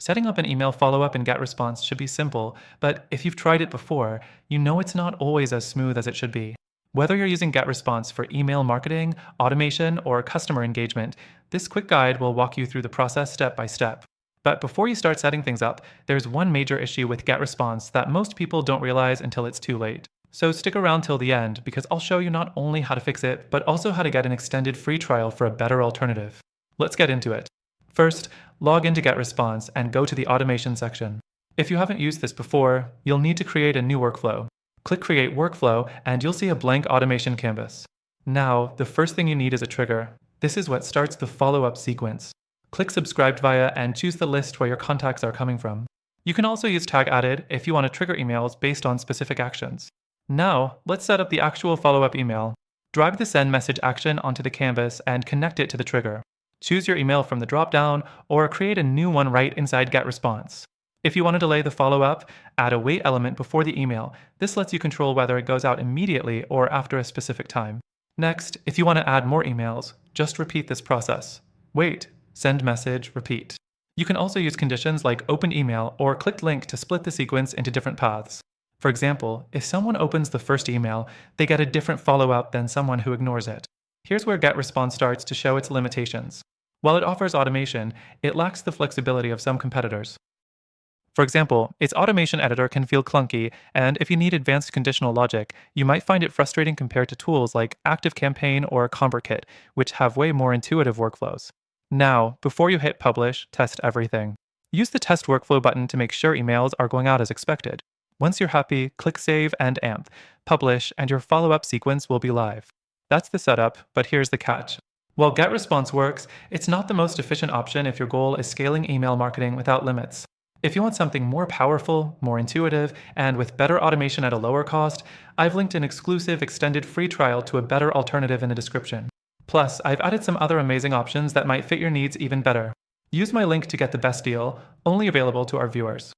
Setting up an email follow-up in GetResponse should be simple, but if you've tried it before, you know it's not always as smooth as it should be. Whether you're using GetResponse for email marketing, automation, or customer engagement, this quick guide will walk you through the process step by step. But before you start setting things up, there's one major issue with GetResponse that most people don't realize until it's too late. So stick around till the end because I'll show you not only how to fix it, but also how to get an extended free trial for a better alternative. Let's get into it. First, log into GetResponse and go to the automation section. If you haven't used this before, you'll need to create a new workflow. Click Create Workflow and you'll see a blank automation canvas. Now, the first thing you need is a trigger. This is what starts the follow-up sequence. Click Subscribed Via and choose the list where your contacts are coming from. You can also use Tag Added if you want to trigger emails based on specific actions. Now, let's set up the actual follow-up email. Drag the send message action onto the canvas and connect it to the trigger. Choose your email from the drop-down or create a new one right inside GetResponse. If you want to delay the follow-up, add a wait element before the email. This lets you control whether it goes out immediately or after a specific time. Next, if you want to add more emails, just repeat this process. Wait, send message, repeat. You can also use conditions like open email or clicked link to split the sequence into different paths. For example, if someone opens the first email, they get a different follow-up than someone who ignores it. Here's where GetResponse starts to show its limitations. While it offers automation, it lacks the flexibility of some competitors. For example, its automation editor can feel clunky, and if you need advanced conditional logic, you might find it frustrating compared to tools like ActiveCampaign or ConvertKit, which have way more intuitive workflows. Now, before you hit publish, test everything. Use the test workflow button to make sure emails are going out as expected. Once you're happy, click Save and AMP, publish, and your follow-up sequence will be live. That's the setup, but here's the catch. While GetResponse works, it's not the most efficient option if your goal is scaling email marketing without limits. If you want something more powerful, more intuitive, and with better automation at a lower cost, I've linked an exclusive extended free trial to a better alternative in the description. Plus, I've added some other amazing options that might fit your needs even better. Use my link to get the best deal, only available to our viewers.